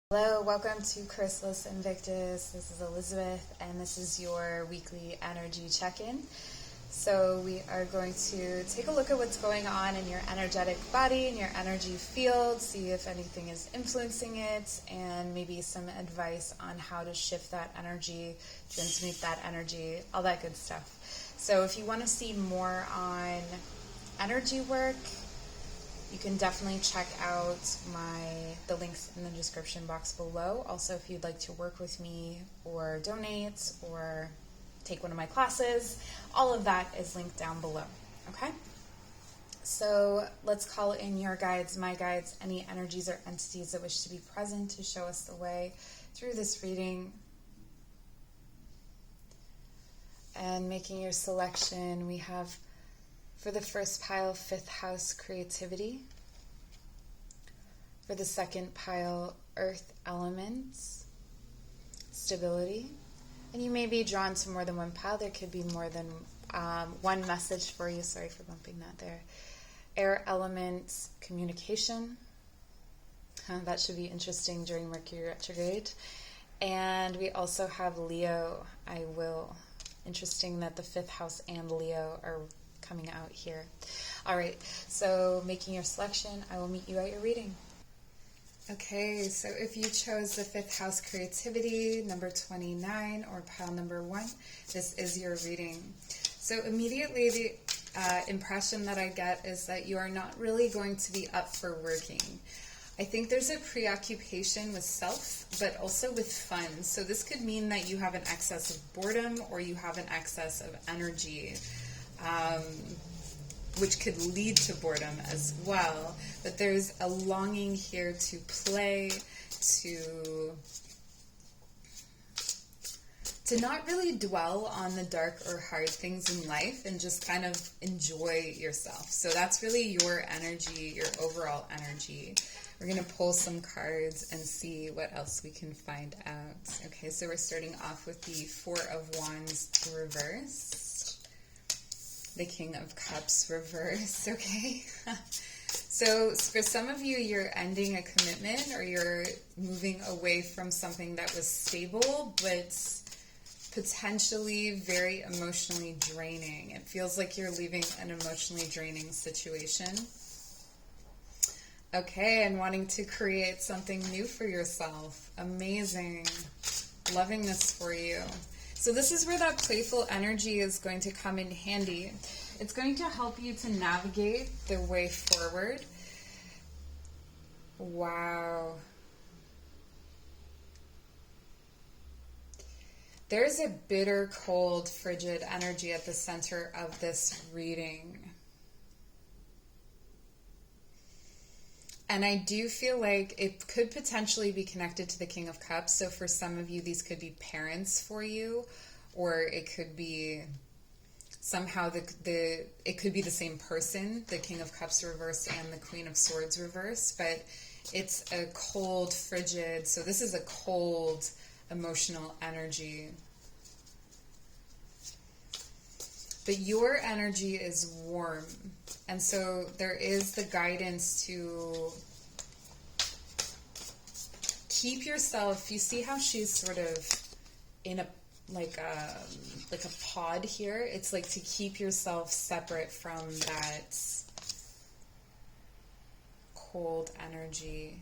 Hello, welcome to Chrysalis Invictus. This is Elizabeth, and this is your weekly energy check-in. So we are going to take a look at what's going on in your energetic body, in your energy field, see if anything is influencing it, and maybe some advice on how to shift that energy, transmute that energy, all that good stuff. So if you want to see more on energy work, you can definitely check out the links in the description box below. Also, if you'd like to work with me or donate or take one of my classes, all of that is linked down below, okay? So let's call in your guides, my guides, any energies or entities that wish to be present to show us the way through this reading. And making your selection, we have for the first pile, 5th house, creativity. For the second pile, earth elements, stability. And you may be drawn to more than one pile. There could be more than one message for you. Sorry for bumping that there. Air elements, communication. That should be interesting during Mercury retrograde. And we also have Leo, I will. Interesting that the 5th house and Leo are coming out here. All right, so making your selection, I will meet you at your reading. Okay, so if you chose the 5th house, creativity, number 29, or pile number 1, this is your reading. So immediately the impression that I get is that you are not really going to be up for working. I think there's a preoccupation with self, but also with fun. So this could mean that you have an excess of boredom or you have an excess of energy. Which could lead to boredom as well. But there's a longing here to play, to not really dwell on the dark or hard things in life and just kind of enjoy yourself. So that's really your energy, your overall energy. We're going to pull some cards and see what else we can find out. Okay, so we're starting off with the 4 of Wands reversed. The King of Cups reverse, okay? So for some of you, you're ending a commitment or you're moving away from something that was stable, but potentially very emotionally draining. It feels like you're leaving an emotionally draining situation. Okay, and wanting to create something new for yourself. Amazing. Loving this for you. So this is where that playful energy is going to come in handy. It's going to help you to navigate the way forward. Wow. There's a bitter, cold, frigid energy at the center of this reading. And I do feel like it could potentially be connected to the King of Cups. So for some of you, these could be parents for you, or it could be somehow it could be the same person, the King of Cups reversed and the Queen of Swords reversed, but it's a cold, frigid, so this is a cold, emotional energy. But your energy is warm. And so there is the guidance to keep yourself, you see how she's sort of in a like a pod here? It's like to keep yourself separate from that cold energy.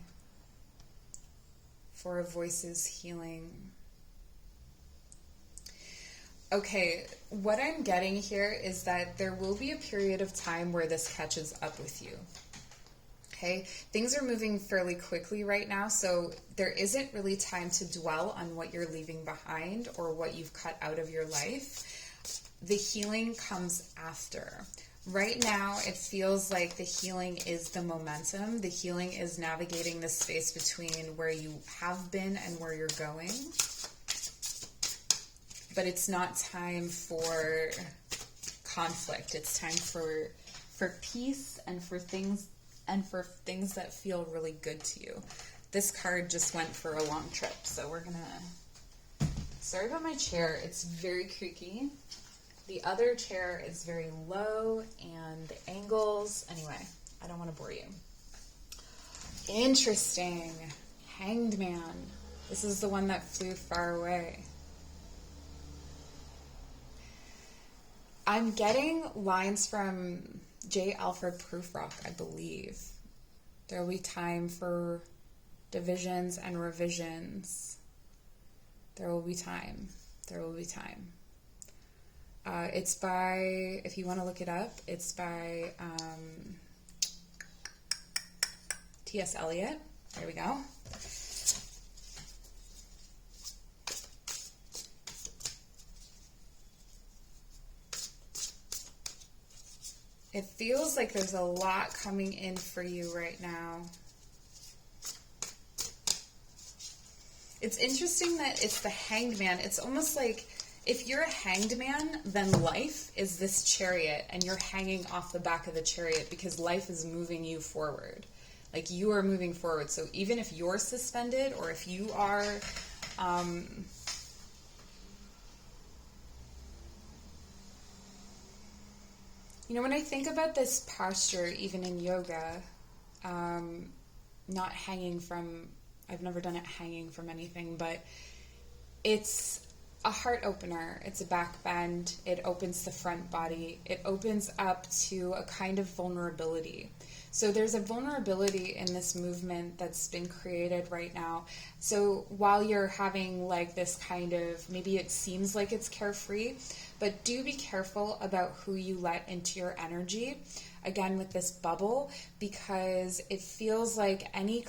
4 of Voices, healing. Okay, what I'm getting here is that there will be a period of time where this catches up with you. Okay, things are moving fairly quickly right now, so there isn't really time to dwell on what you're leaving behind or what you've cut out of your life. The healing comes after. Right now, it feels like the healing is the momentum. The healing is navigating the space between where you have been and where you're going. But it's not time for conflict. It's time for peace and for things that feel really good to you. This card just went for a long trip, so we're gonna... Sorry about my chair. It's very creaky. The other chair is very low, and the angles... Anyway, I don't want to bore you. Interesting. Hanged Man. This is the one that flew far away. I'm getting lines from J. Alfred Prufrock, I believe. There will be time for divisions and revisions. There will be time. There will be time. It's by, if you want to look it up, it's by T.S. Eliot. There we go. It feels like there's a lot coming in for you right now. It's interesting that it's the Hanged Man. It's almost like if you're a hanged man, then life is this chariot and you're hanging off the back of the chariot because life is moving you forward. Like you are moving forward. So even if you're suspended or if you are... when I think about this posture, even in yoga, not hanging from... I've never done it hanging from anything, but it's a heart opener. It's a back bend. It opens the front body. It opens up to a kind of vulnerability. So there's a vulnerability in this movement that's been created right now. So while you're having like this kind of, maybe it seems like it's carefree, but do be careful about who you let into your energy. Again, with this bubble, because it feels like any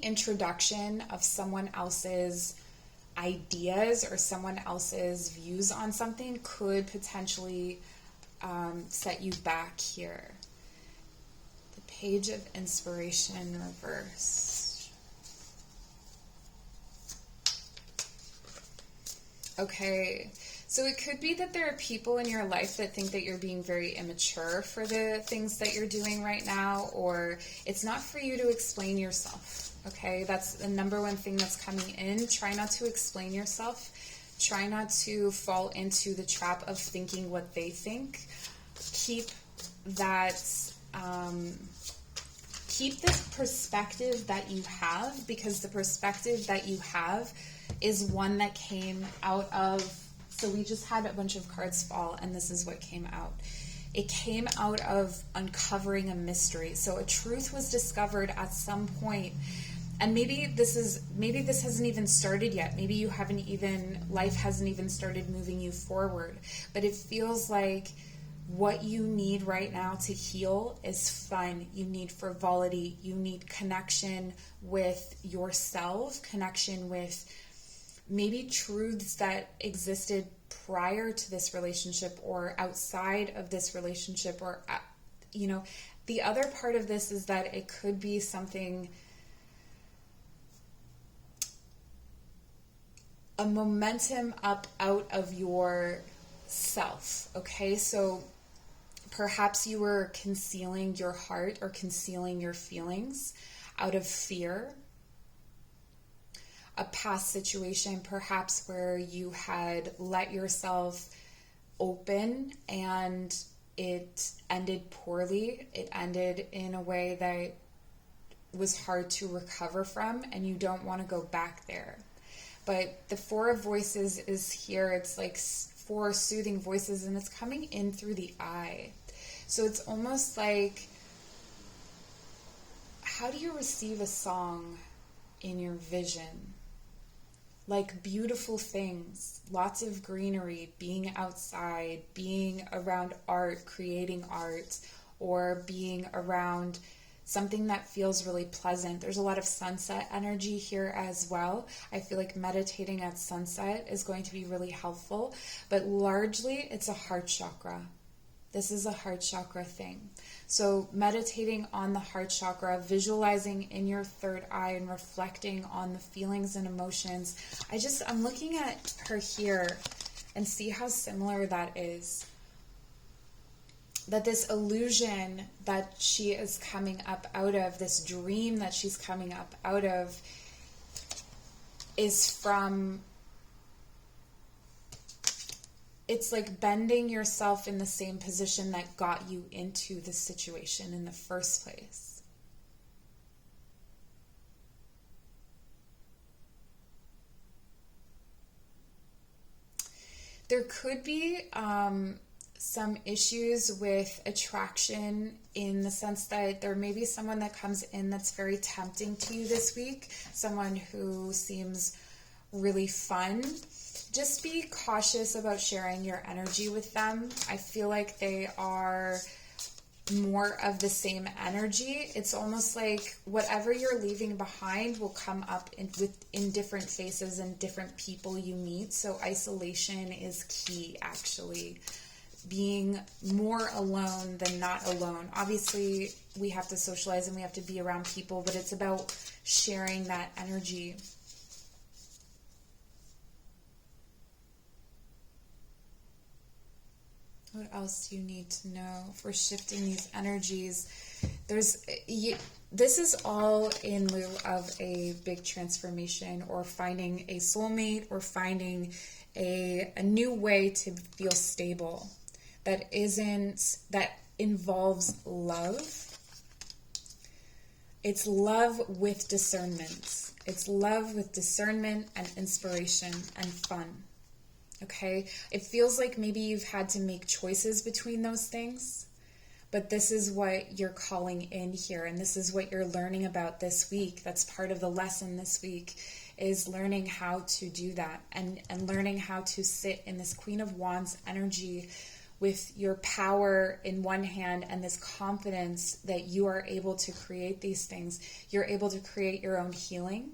introduction of someone else's ideas or someone else's views on something could potentially set you back here. The Page of Inspiration reversed. Okay, so it could be that there are people in your life that think that you're being very immature for the things that you're doing right now, or it's not for you to explain yourself, okay? That's the number one thing that's coming in. Try not to explain yourself. Try not to fall into the trap of thinking what they think. Keep that, keep this perspective that you have, because the perspective that you have is one that came out of... So we just had a bunch of cards fall, and this is what came out. It came out of uncovering a mystery. So a truth was discovered at some point, and maybe this hasn't even started yet. Maybe you haven't even, life hasn't even started moving you forward. But it feels like what you need right now to heal is fun. You need frivolity. You need connection with yourself, connection with maybe truths that existed prior to this relationship or outside of this relationship, or, the other part of this is that it could be something, a momentum up out of your self, okay? So perhaps you were concealing your heart or concealing your feelings out of fear. A past situation, perhaps, where you had let yourself open and it ended poorly. It ended in a way that was hard to recover from, and you don't want to go back there. But the Four of Voices is here. It's like four soothing voices, and it's coming in through the eye. So it's almost like, how do you receive a song in your vision? Like beautiful things, lots of greenery, being outside, being around art, creating art, or being around something that feels really pleasant. There's a lot of sunset energy here as well. I feel like meditating at sunset is going to be really helpful, but largely it's a heart chakra. This is a heart chakra thing. So meditating on the heart chakra, visualizing in your third eye and reflecting on the feelings and emotions. I'm looking at her here and see how similar that is. That this illusion that she is coming up out of, this dream that she's coming up out of, is from... It's like bending yourself in the same position that got you into the situation in the first place. There could be some issues with attraction, in the sense that there may be someone that comes in that's very tempting to you this week, someone who seems really fun. Just be cautious about sharing your energy with them. I feel like they are more of the same energy. It's almost like whatever you're leaving behind will come up in different faces and different people you meet. So isolation is key, actually. Being more alone than not alone. Obviously, we have to socialize and we have to be around people, but it's about sharing that energy. What else do you need to know for shifting these energies? This is all in lieu of a big transformation, or finding a soulmate, or finding a new way to feel stable that involves love. It's love with discernment. It's love with discernment and inspiration and fun. Okay? It feels like maybe you've had to make choices between those things, but this is what you're calling in here, and this is what you're learning about this week. That's part of the lesson this week, is learning how to do that, and learning how to sit in this Queen of Wands energy with your power in one hand and this confidence that you are able to create these things. You're able to create your own healing,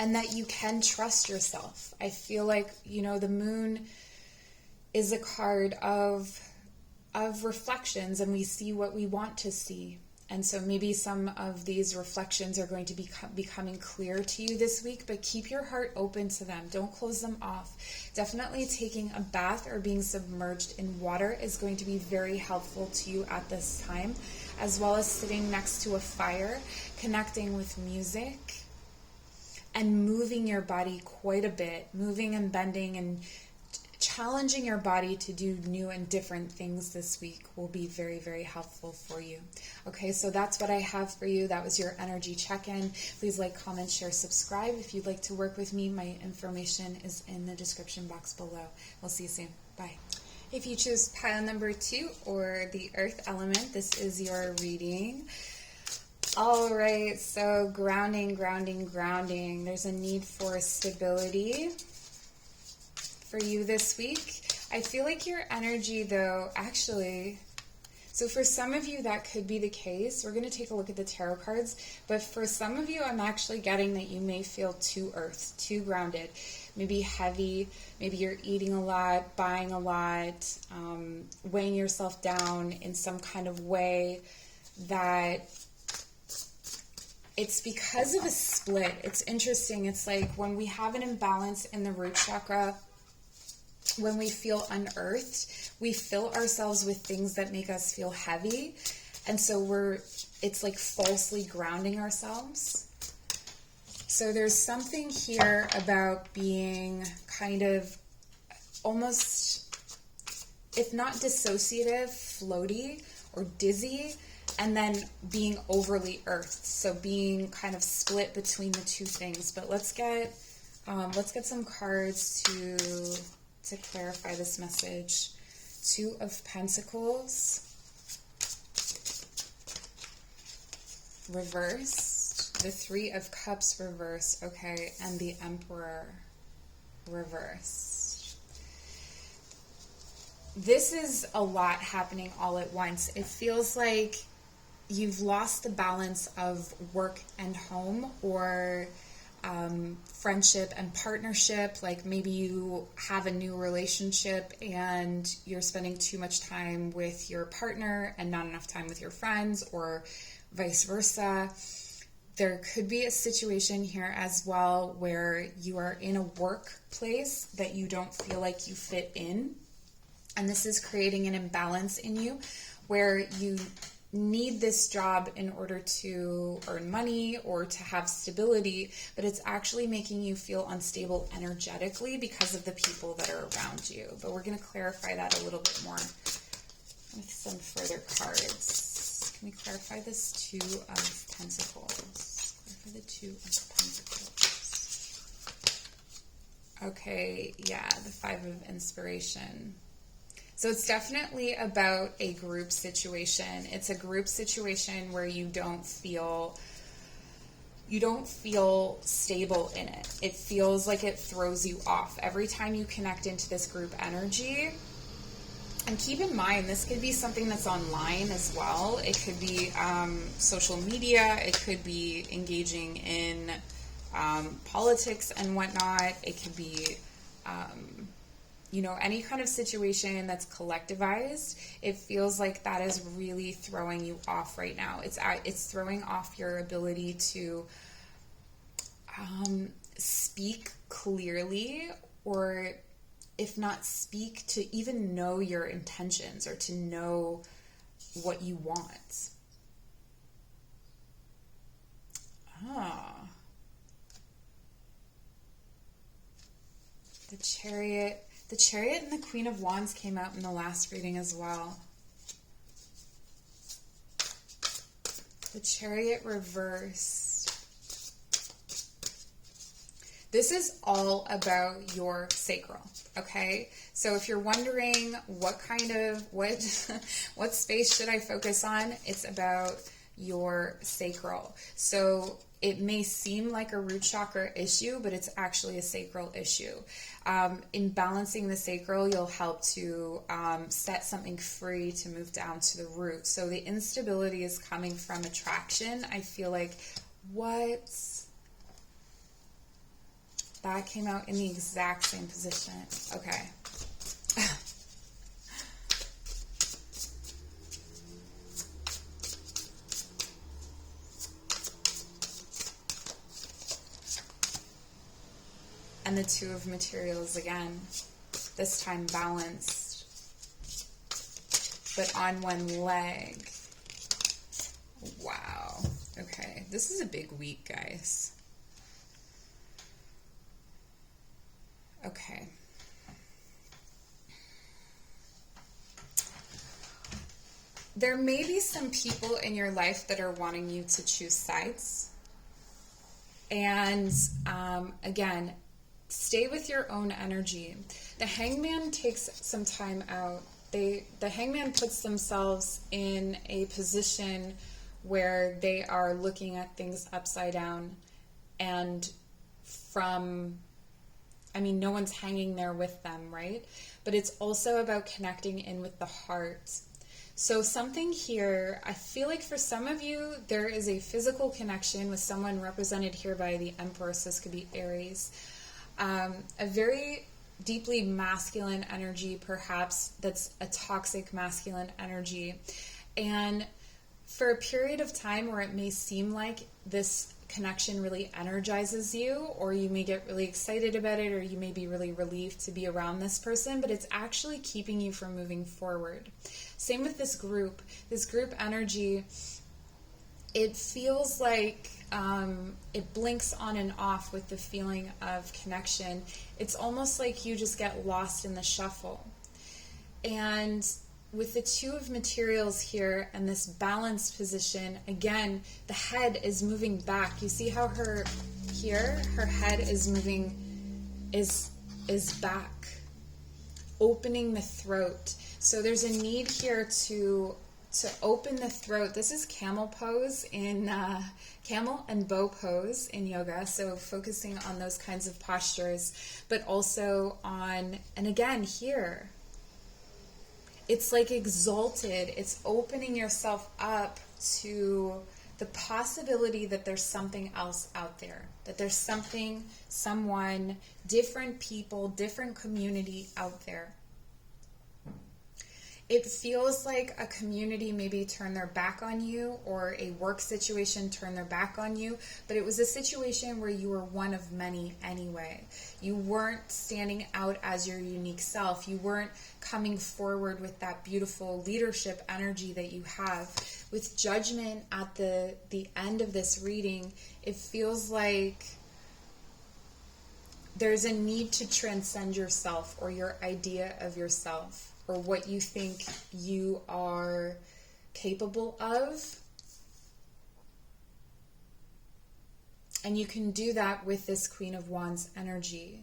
and that you can trust yourself. I feel like, the moon is a card of reflections, and we see what we want to see. And so maybe some of these reflections are going to be becoming clear to you this week, but keep your heart open to them. Don't close them off. Definitely taking a bath or being submerged in water is going to be very helpful to you at this time, as well as sitting next to a fire, connecting with music, and moving your body quite a bit, moving and bending and challenging your body to do new and different things this week will be very, very helpful for you. Okay, so that's what I have for you. That was your energy check-in. Please like, comment, share, subscribe. If you'd like to work with me, my information is in the description box below. We'll see you soon. Bye. If you choose pile number 2 or the earth element, this is your reading. All right, so grounding. There's a need for stability for you this week. I feel like your energy, though, actually, so for some of you that could be the case. We're going to take a look at the tarot cards, but for some of you, I'm actually getting that you may feel too earth, too grounded, maybe heavy, maybe you're eating a lot, buying a lot, weighing yourself down in some kind of way that it's because of a split. It's interesting. It's like when we have an imbalance in the root chakra, when we feel unearthed, we fill ourselves with things that make us feel heavy. And so it's like falsely grounding ourselves. So there's something here about being kind of almost, if not dissociative, floaty or dizzy, and then being overly earthed. So being kind of split between the two things. But let's get some cards to clarify this message. 2 of Pentacles, reversed, the 3 of Cups reversed, okay, and the Emperor reversed. This is a lot happening all at once. It feels like you've lost the balance of work and home, or friendship and partnership. Like maybe you have a new relationship and you're spending too much time with your partner and not enough time with your friends, or vice versa. There could be a situation here as well where you are in a workplace that you don't feel like you fit in. And this is creating an imbalance in you where you need this job in order to earn money or to have stability, but it's actually making you feel unstable energetically because of the people that are around you. But we're going to clarify that a little bit more with some further cards. Can we clarify this 2 of Pentacles? Clarify the 2 of Pentacles. Okay, yeah, the Five of Inspiration. So it's definitely about a group situation. It's a group situation where you don't feel stable in it. It feels like it throws you off every time you connect into this group energy. And keep in mind, this could be something that's online as well. It could be social media. It could be engaging in politics and whatnot. It could be, any kind of situation that's collectivized. It feels like that is really throwing you off right now. It's throwing off your ability to speak clearly, or if not speak, to even know your intentions or to know what you want. The Chariot. The Chariot and the Queen of Wands came out in the last reading as well. The Chariot reversed. This is all about your sacral, okay? So if you're wondering what space should I focus on, it's about your sacral. So it may seem like a root chakra issue, but it's actually a sacral issue. In balancing the sacral, you'll help to set something free to move down to the root. So the instability is coming from attraction. I feel like, that came out in the exact same position. Okay. And the Two of Materials again, this time balanced, but on one leg. Wow. Okay, this is a big week, guys. Okay. There may be some people in your life that are wanting you to choose sides. And again, stay with your own energy. The Hangman takes some time out. The Hangman puts themselves in a position where they are looking at things upside down, and no one's hanging there with them, right? But it's also about connecting in with the heart. So something here, I feel like for some of you, there is a physical connection with someone represented here by the Emperor. So this could be Aries. A very deeply masculine energy, perhaps, that's a toxic masculine energy. And for a period of time where it may seem like this connection really energizes you, or you may get really excited about it, or you may be really relieved to be around this person, but it's actually keeping you from moving forward. Same with this group energy. It feels like it blinks on and off with the feeling of connection. It's almost like you just get lost in the shuffle. And with the Two of Materials here and this balanced position, again, the head is moving back. You see how her head is moving, is back, opening the throat. So there's a need here to open the throat. This is camel pose in camel and bow pose in yoga. So focusing on those kinds of postures, but also on, and again here, it's like exalted. It's opening yourself up to the possibility that there's something else out there, that there's something, someone, different people, different community out there. It feels like a community maybe turned their back on you, or a work situation turned their back on you, but it was a situation where you were one of many anyway. You weren't standing out as your unique self. You weren't coming forward with that beautiful leadership energy that you have. With Judgment at the end of this reading, it feels like there's a need to transcend yourself, or your idea of yourself, or what you think you are capable of. And you can do that with this Queen of Wands energy.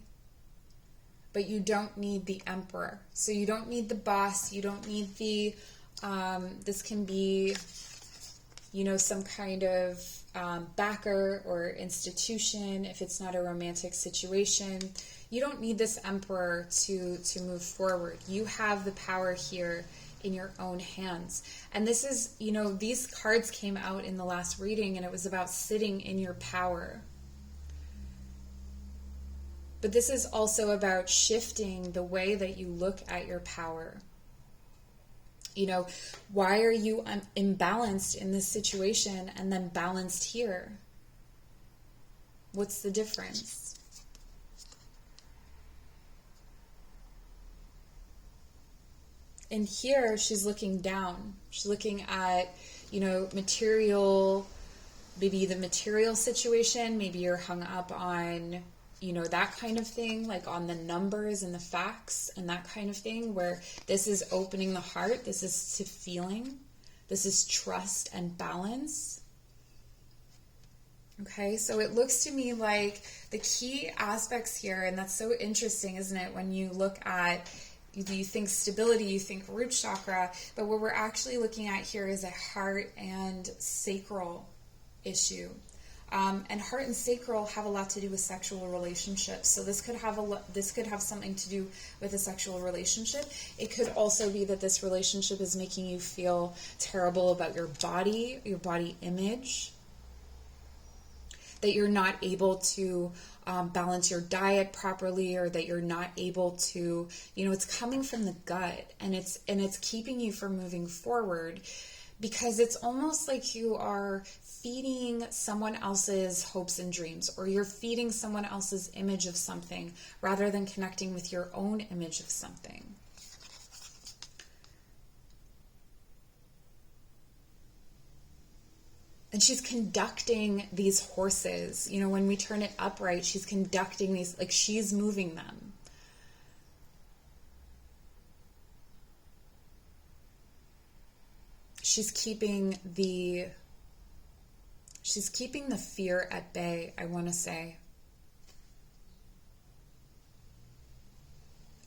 but you don't need the emperor. So you don't need the boss. You don't need the, this can be, you know, some kind of backer or institution if it's not a romantic situation. You don't need this emperor to move forward. You have the power here in your own hands. And this is, you know, these cards came out in the last reading, and it was about sitting in your power. But this is also about shifting the way that you look at your power. You know, why are you imbalanced in this situation and then balanced here? What's the difference? And here she's looking down. She's looking at, you know, material, maybe the material situation. Maybe you're hung up on, you know, that kind of thing, like on the numbers and the facts and that kind of thing, where this is opening the heart. This is to feeling. This is trust and balance. Okay, so it looks to me like the key aspects here, and that's so interesting, isn't it? When you look at, you think stability, you think root chakra, but what we're actually looking at here is a heart and sacral issue. And heart and sacral have a lot to do with sexual relationships. So this could have something to do with a sexual relationship. It could also be that this relationship is making you feel terrible about your body image, that you're not able to balance your diet properly, or that you're not able to, you know, it's coming from the gut, and it's keeping you from moving forward, because it's almost like you are feeding someone else's hopes and dreams, or you're feeding someone else's image of something rather than connecting with your own image of something. And she's conducting these horses. You know, when we turn it upright, she's conducting these, like she's moving them. She's keeping the fear at bay, I want to say.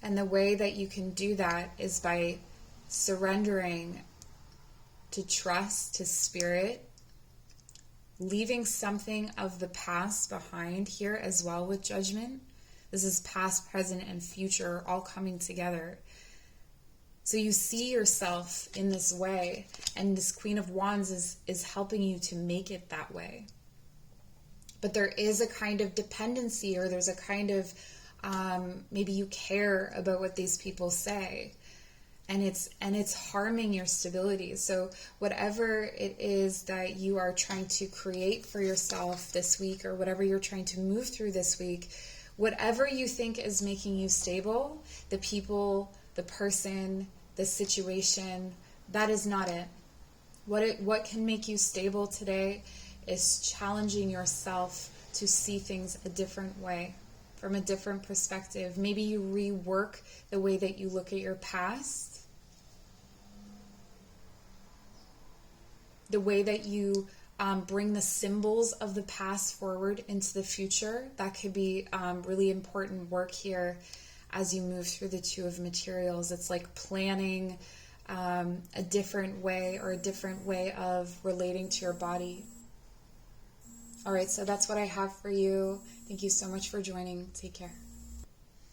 And the way that you can do that is by surrendering to trust, to spirit, leaving something of the past behind here as well with Judgment. This is past, present, and future all coming together. So you see yourself in this way, and this Queen of Wands is helping you to make it that way. But there is a kind of dependency, or there's a kind of, maybe you care about what these people say, and it's harming your stability. So whatever it is that you are trying to create for yourself this week, or whatever you're trying to move through this week, whatever you think is making you stable, the people, the person, the situation, that is not it. What can make you stable today is challenging yourself to see things a different way, from a different perspective. Maybe you rework the way that you look at your past, the way that you bring the symbols of the past forward into the future. That could be really important work here as you move through the Two of Materials. It's like planning a different way, or a different way of relating to your body. All right, so that's what I have for you. Thank you so much for joining. Take care.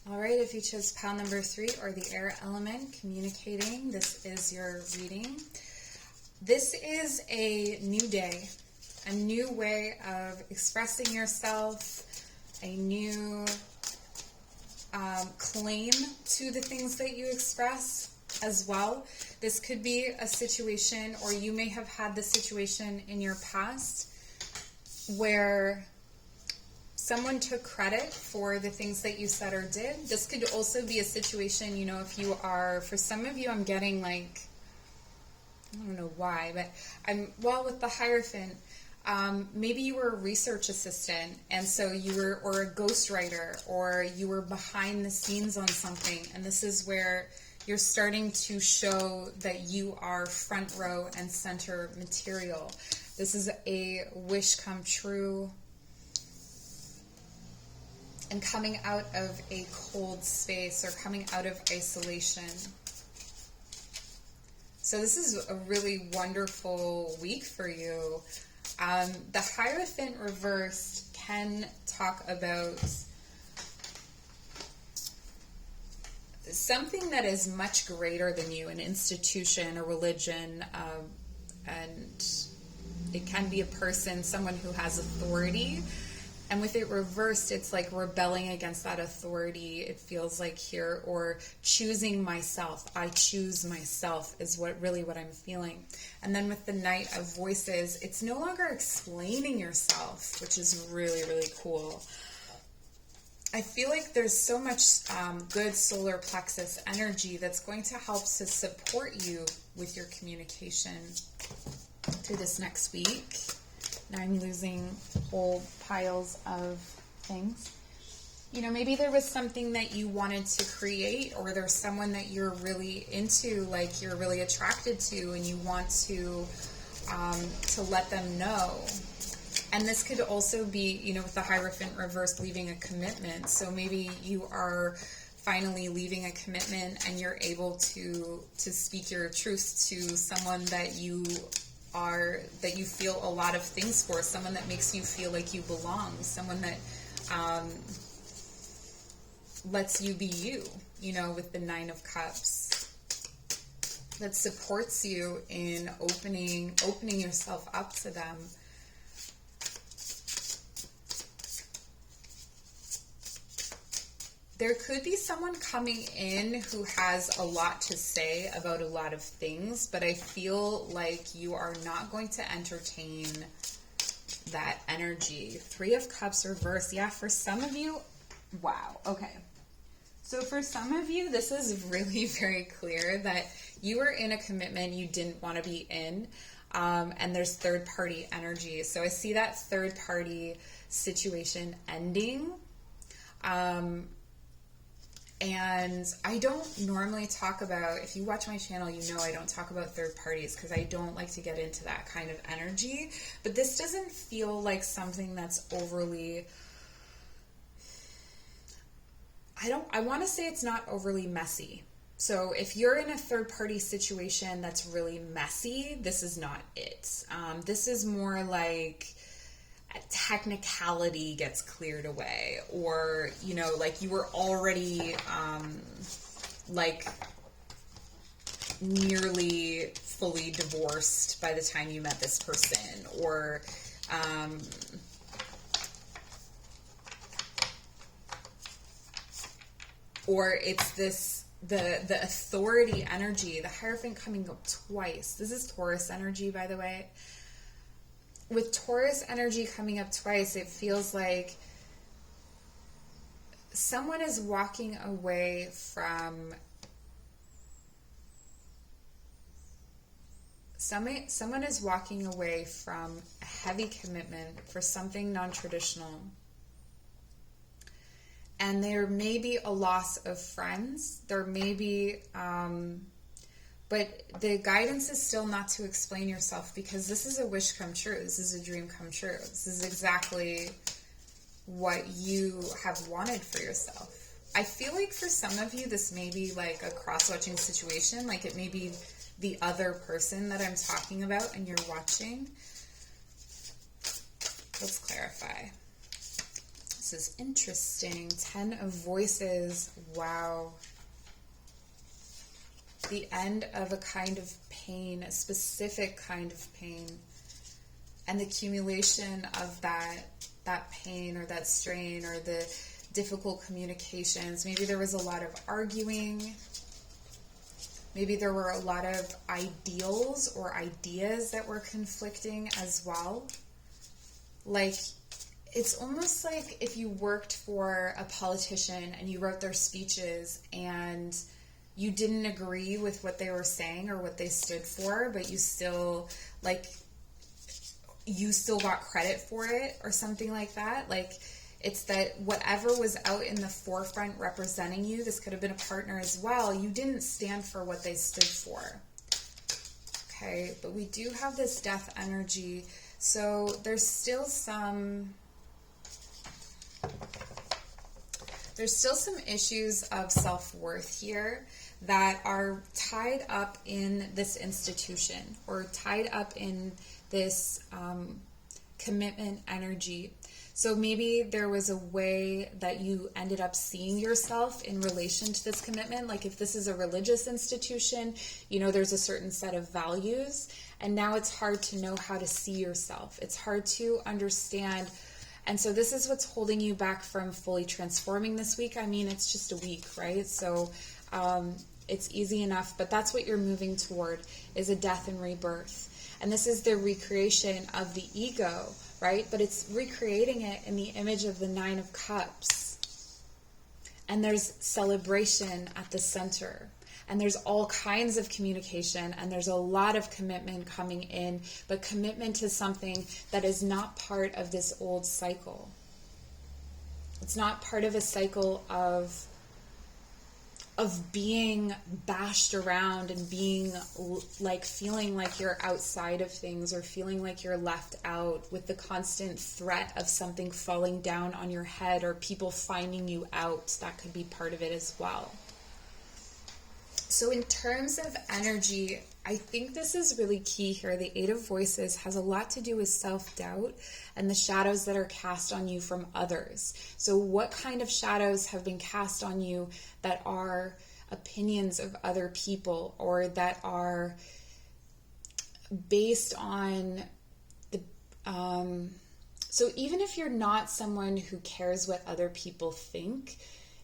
All right, if you chose pile number 3, or the air element, communicating, this is your reading. This is a new day, a new way of expressing yourself, a new claim to the things that you express as well. This could be a situation, or you may have had the situation in your past where someone took credit for the things that you said or did. This could also be a situation, you know, if you are, for some of you, I'm getting like, I don't know why, but with the Hierophant, maybe you were a research assistant, and so you were, or a ghostwriter, or you were behind the scenes on something, and this is where you're starting to show that you are front row and center material. This is a wish come true. and coming out of a cold space or coming out of isolation. So this is a really wonderful week for you. The Hierophant reversed can talk about something that is much greater than you, an institution, a religion, and it can be a person, someone who has authority. And with it reversed, it's like rebelling against that authority, it feels like here, or choosing myself. I choose myself is what I'm feeling. And then with the Knight of Voices, it's no longer explaining yourself, which is really, really cool. I feel like there's so much good solar plexus energy that's going to help to support you with your communication through this next week. Now I'm losing whole piles of things. You know, maybe there was something that you wanted to create, or there's someone that you're really into, like you're really attracted to, and you want to let them know. And this could also be, you know, with the Hierophant reversed, leaving a commitment. So maybe you are finally leaving a commitment and you're able to speak your truths to someone that you feel a lot of things for, someone that makes you feel like you belong, someone that lets you be you, you know, with the Nine of Cups, that supports you in opening yourself up to them. There could be someone coming in who has a lot to say about a lot of things, but I feel like you are not going to entertain that energy. Three of Cups reversed. Yeah, for some of you, wow, okay. So for some of you, this is really very clear that you were in a commitment you didn't want to be in, and there's third-party energy. So I see that third-party situation ending. And I don't normally talk about, if you watch my channel, you know I don't talk about third parties because I don't like to get into that kind of energy. But this doesn't feel like something that's overly, I want to say it's not overly messy. So if you're in a third party situation that's really messy, this is not it. This is more like technicality gets cleared away, or you know, like you were already like nearly fully divorced by the time you met this person, or it's this the authority energy, the Hierophant coming up twice. This is Taurus energy, by the way. With Taurus energy coming up twice, it feels like someone is walking away from someone is walking away from a heavy commitment for something non-traditional. And there may be a loss of friends. There may be but the guidance is still not to explain yourself, because this is a wish come true. This is a dream come true. This is exactly what you have wanted for yourself. I feel like for some of you, this may be like a cross-watching situation. Like it may be the other person that I'm talking about and you're watching. Let's clarify. This is interesting. 10 of Voices. Wow. The end of a kind of pain, a specific kind of pain, and the accumulation of that pain or that strain or the difficult communications. Maybe there was a lot of arguing. Maybe there were a lot of ideals or ideas that were conflicting as well. Like, it's almost like if you worked for a politician and you wrote their speeches and you didn't agree with what they were saying or what they stood for, but you still got credit for it or something like that. Like, it's that whatever was out in the forefront representing you, this could have been a partner as well, you didn't stand for what they stood for. Okay, but we do have this death energy, so there's still some There's still some issues of self-worth here that are tied up in this institution or tied up in this commitment energy. So maybe there was a way that you ended up seeing yourself in relation to this commitment. Like if this is a religious institution, you know, there's a certain set of values, and now it's hard to know how to see yourself. It's hard to understand. And so this is what's holding you back from fully transforming this week. I mean, it's just a week, right? So it's easy enough, but that's what you're moving toward, is a death and rebirth. And this is the recreation of the ego, right? But it's recreating it in the image of the Nine of Cups. And there's celebration at the center. And there's all kinds of communication, and there's a lot of commitment coming in, but commitment to something that is not part of this old cycle. It's not part of a cycle of being bashed around and being like feeling like you're outside of things, or feeling like you're left out with the constant threat of something falling down on your head or people finding you out. That could be part of it as well. So in terms of energy, I think this is really key here. The Eight of Voices has a lot to do with self-doubt and the shadows that are cast on you from others. So what kind of shadows have been cast on you that are opinions of other people, or that are based on the... So even if you're not someone who cares what other people think,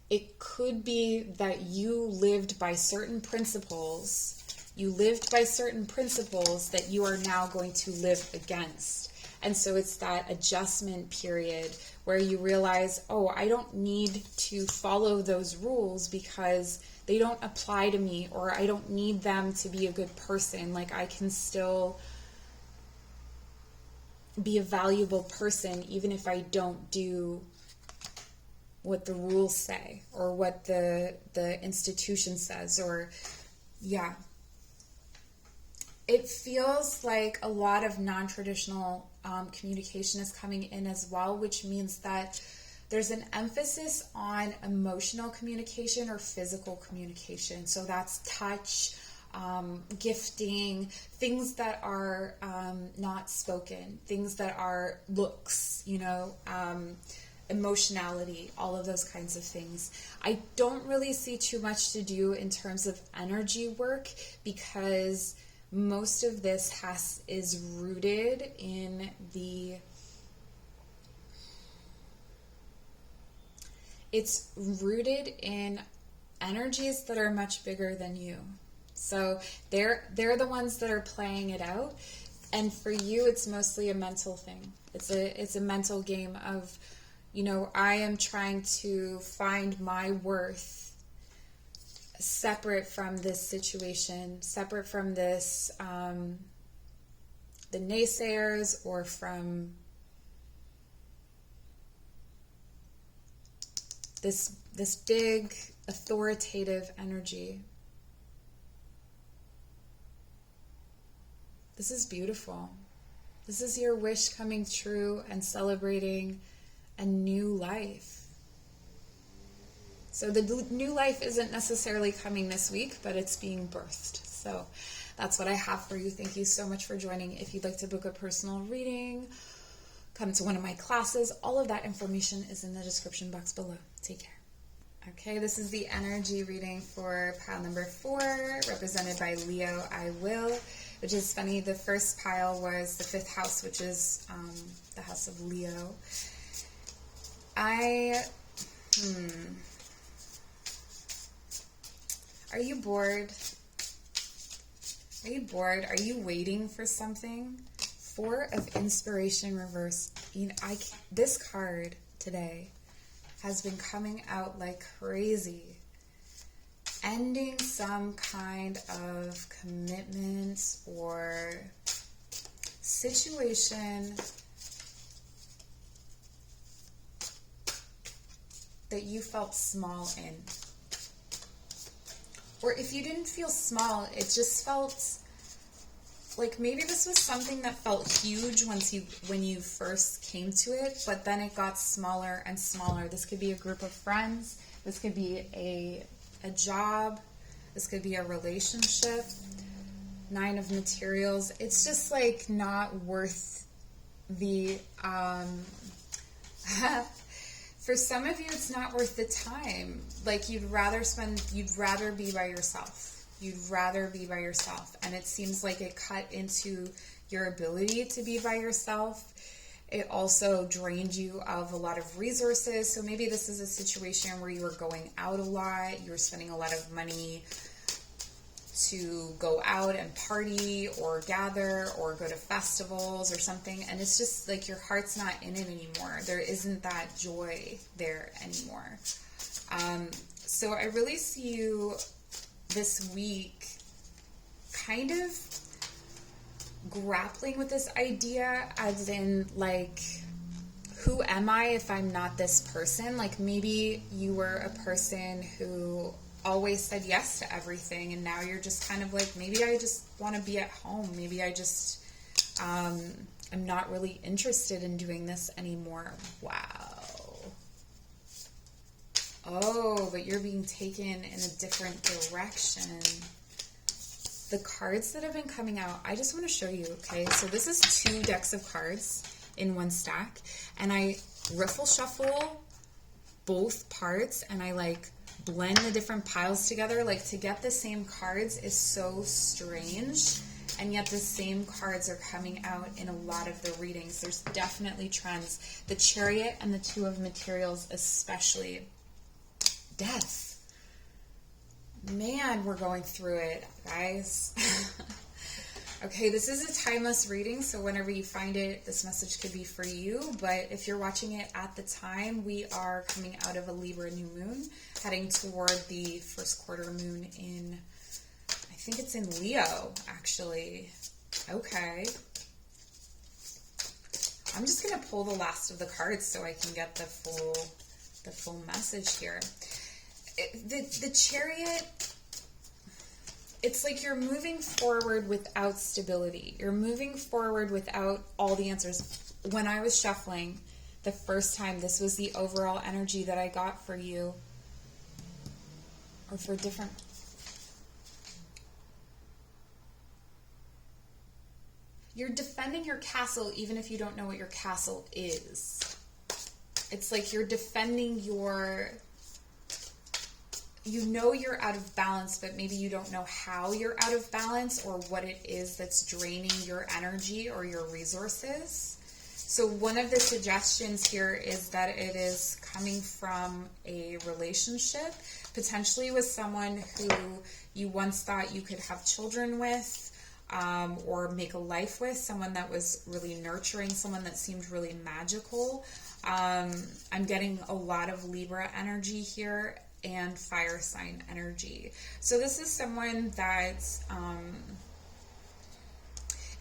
it could be that you lived by certain principles. You lived by certain principles that you are now going to live against. And so it's that adjustment period where you realize, oh, I don't need to follow those rules because they don't apply to me, or I don't need them to be a good person. Like, I can still be a valuable person even if I don't do what the rules say, or what the institution says, or yeah. It feels like a lot of non-traditional communication is coming in as well, which means that there's an emphasis on emotional communication or physical communication. So that's touch, gifting, things that are not spoken, things that are looks, you know, emotionality, all of those kinds of things. I don't really see too much to do in terms of energy work, because most of this is rooted in it's rooted in energies that are much bigger than you. So they're the ones that are playing it out, and for you it's mostly a mental thing. It's a mental game of, you know, I am trying to find my worth separate from this situation, separate from this, the naysayers, or from this big authoritative energy. This is beautiful. This is your wish coming true and celebrating a new life. So the new life isn't necessarily coming this week, but it's being birthed. So that's what I have for you. Thank you so much for joining. If you'd like to book a personal reading, come to one of my classes. All of that information is in the description box below. Take care. Okay, this is the energy reading for pile number 4, represented by Leo, I Will, which is funny. The first pile was the 5th house, which is the house of Leo. Are you bored? Are you bored? Are you waiting for something? 4 of Inspiration reverse. You know, this card today has been coming out like crazy. Ending some kind of commitment or situation that you felt small in. Or if you didn't feel small, it just felt like maybe this was something that felt huge when you first came to it, but then it got smaller and smaller. This could be a group of friends. This could be a job. This could be a relationship. 9 of materials. It's just like not worth the, for some of you, it's not worth the time. Like you'd rather be by yourself. You'd rather be by yourself. And it seems like it cut into your ability to be by yourself. It also drained you of a lot of resources. So maybe this is a situation where you were going out a lot. You were spending a lot of money to go out and party or gather or go to festivals or something. And it's just like your heart's not in it anymore. There isn't that joy there anymore. So I really see you this week kind of grappling with this idea, as in like, who am I if I'm not this person? Like maybe you were a person who always said yes to everything, and now you're just kind of like, maybe I just want to be at home. Maybe I just I'm not really interested in doing this anymore. Wow. Oh, but you're being taken in a different direction. The cards that have been coming out, I just want to show you, okay? So this is 2 decks of cards in one stack, and I riffle shuffle both parts, and I like blend the different piles together. Like to get the same cards is so strange, and yet the same cards are coming out in a lot of the readings. There's definitely trends. The Chariot and the 2 of materials especially. Death. Man, we're going through it, guys. Okay, this is a timeless reading, so whenever you find it, this message could be for you. But if you're watching it at the time, we are coming out of a Libra new moon, heading toward the first quarter moon in, I think it's in Leo, actually. Okay. I'm just going to pull the last of the cards so I can get the full message here. The Chariot, it's like you're moving forward without stability. You're moving forward without all the answers. When I was shuffling the first time, this was the overall energy that I got for you. Or for different... You're defending your castle even if you don't know what your castle is. It's like you're defending your... You know you're out of balance, but maybe you don't know how you're out of balance or what it is that's draining your energy or your resources. So one of the suggestions here is that it is coming from a relationship, potentially with someone who you once thought you could have children with, or make a life with, someone that was really nurturing, someone that seemed really magical. I'm getting a lot of Libra energy here, and fire sign energy. So this is someone that,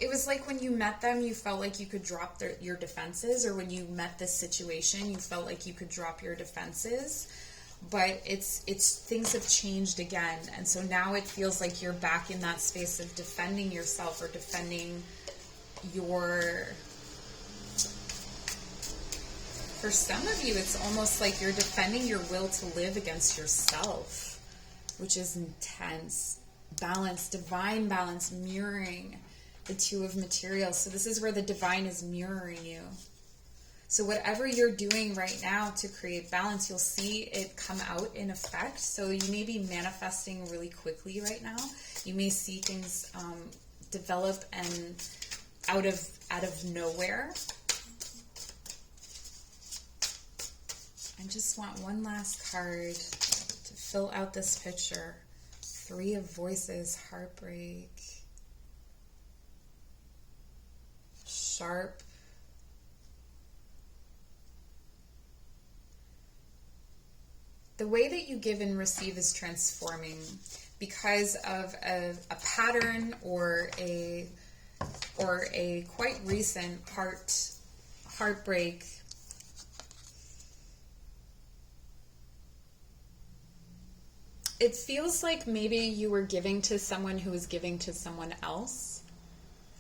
it was like when you met them, you felt like you could drop your defenses, or when you met this situation, you felt like you could drop your defenses, but it's things have changed again. And so now it feels like you're back in that space of defending yourself or defending your... For some of you, it's almost like you're defending your will to live against yourself, which is intense. Balance, divine balance, mirroring the 2 of materials. So this is where the divine is mirroring you. So whatever you're doing right now to create balance, you'll see it come out in effect. So you may be manifesting really quickly right now. You may see things develop and out of nowhere. I just want one last card to fill out this picture. 3 of Voices, heartbreak, sharp, the way that you give and receive is transforming because of a pattern or a quite recent heartbreak. It feels like maybe you were giving to someone who was giving to someone else.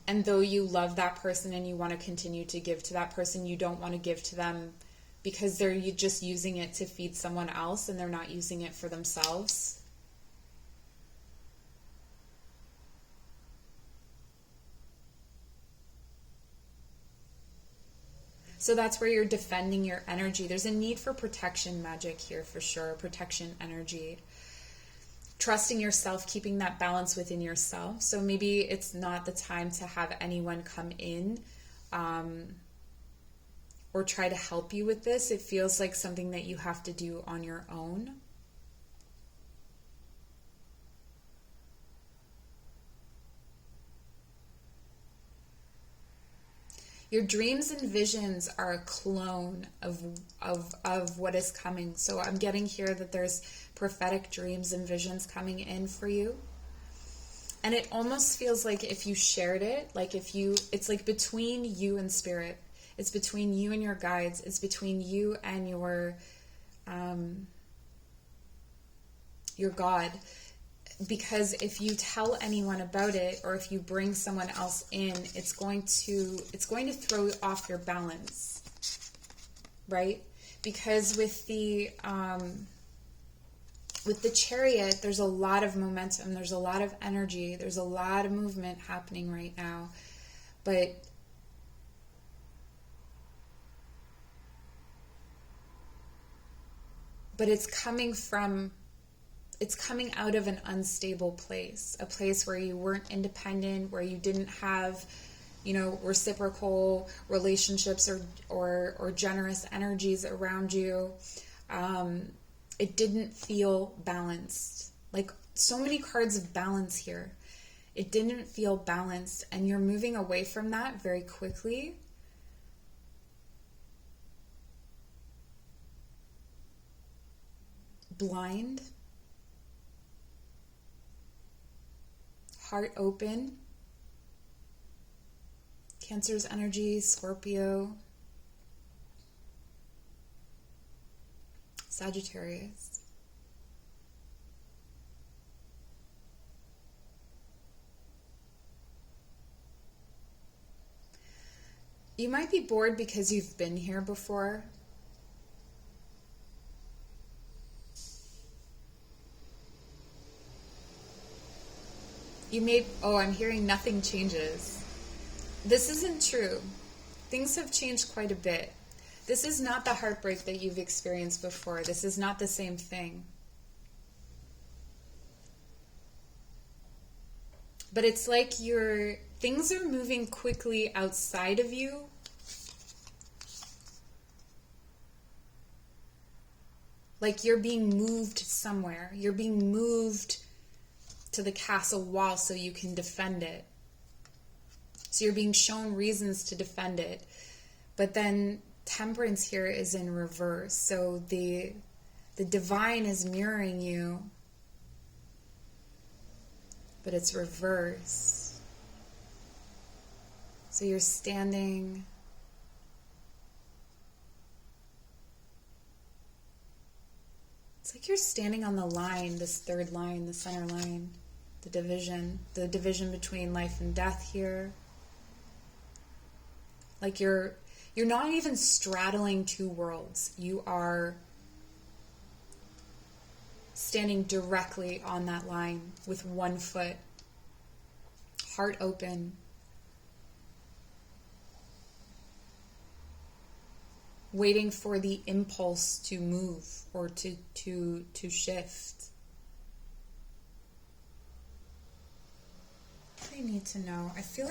And though you love that person and you want to continue to give to that person, you don't want to give to them because they're just using it to feed someone else and they're not using it for themselves. So that's where you're defending your energy. There's a need for protection magic here for sure, protection energy. Trusting yourself, keeping that balance within yourself. So maybe it's not the time to have anyone come in or try to help you with this. It feels like something that you have to do on your own. Your dreams and visions are a clone of what is coming. So I'm getting here that there's prophetic dreams and visions coming in for you. And it almost feels like if you shared it, it's like between you and spirit. It's between you and your guides. It's between you and your God. Because if you tell anyone about it, or if you bring someone else in, it's going to throw off your balance, right? Because with the Chariot, there's a lot of momentum, there's a lot of energy, there's a lot of movement happening right now, but it's coming out of an unstable place, a place where you weren't independent, where you didn't have, reciprocal relationships or generous energies around you. It didn't feel balanced. Like so many cards of balance here. It didn't feel balanced, and you're moving away from that very quickly. Blind. Heart open. Cancer's energy, Scorpio. Sagittarius. You might be bored because you've been here before. I'm hearing nothing changes. This isn't true. Things have changed quite a bit. This is not the heartbreak that you've experienced before. This is not the same thing. But it's like things are moving quickly outside of you. Like you're being moved somewhere. You're being moved to the castle wall so you can defend it. So you're being shown reasons to defend it. But then Temperance here is in reverse. So the divine is mirroring you, but it's reverse. So you're standing. It's like you're standing on the line, this third line, the center line, the division between life and death here. Like you're not even straddling two worlds. You are standing directly on that line with one foot, heart open, waiting for the impulse to move or to shift. What do I need to know? I feel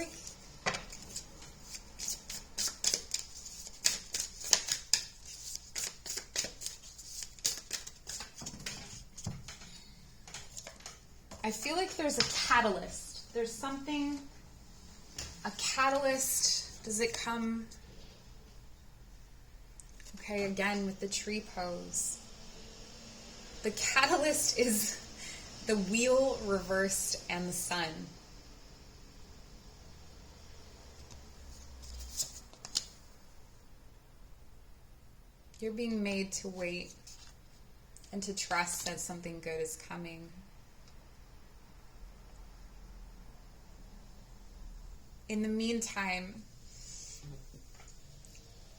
like there's a catalyst. There's something, a catalyst. Does it come? Okay, again with the tree pose. The catalyst is the wheel reversed and the sun. You're being made to wait and to trust that something good is coming. in the meantime,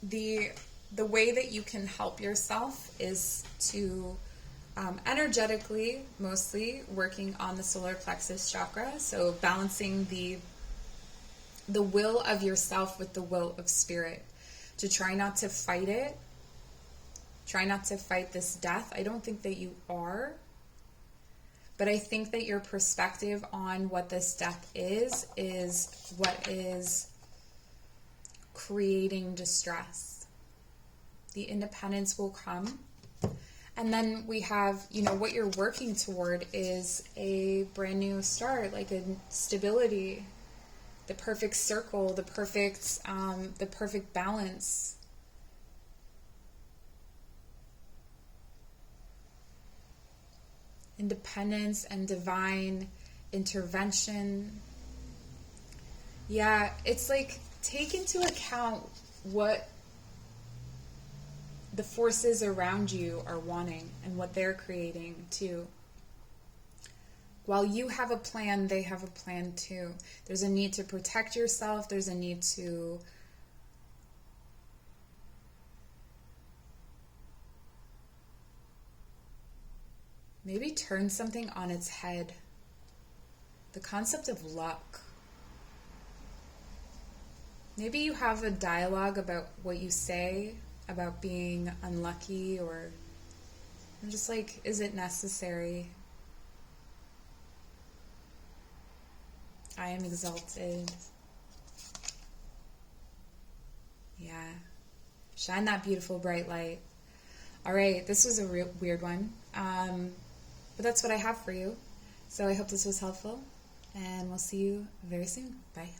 the way that you can help yourself is to energetically, mostly working on the solar plexus chakra. So balancing the will of yourself with the will of spirit, to try not to fight it. Try not to fight this death. I don't think that you are. But I think that your perspective on what this death is what is creating distress. The independence will come. And then we have, what you're working toward is a brand new start, like a stability, the perfect circle, the perfect balance. Independence and divine intervention. Yeah, it's like take into account what the forces around you are wanting and what they're creating too. While you have a plan, they have a plan too. There's a need to protect yourself. There's a need to maybe turn something on its head. The concept of luck. Maybe you have a dialogue about what you say, about being unlucky, or I'm just like, is it necessary? I am exalted. Yeah. Shine that beautiful bright light. All right, this was a weird one. But that's what I have for you. So I hope this was helpful, and we'll see you very soon. Bye.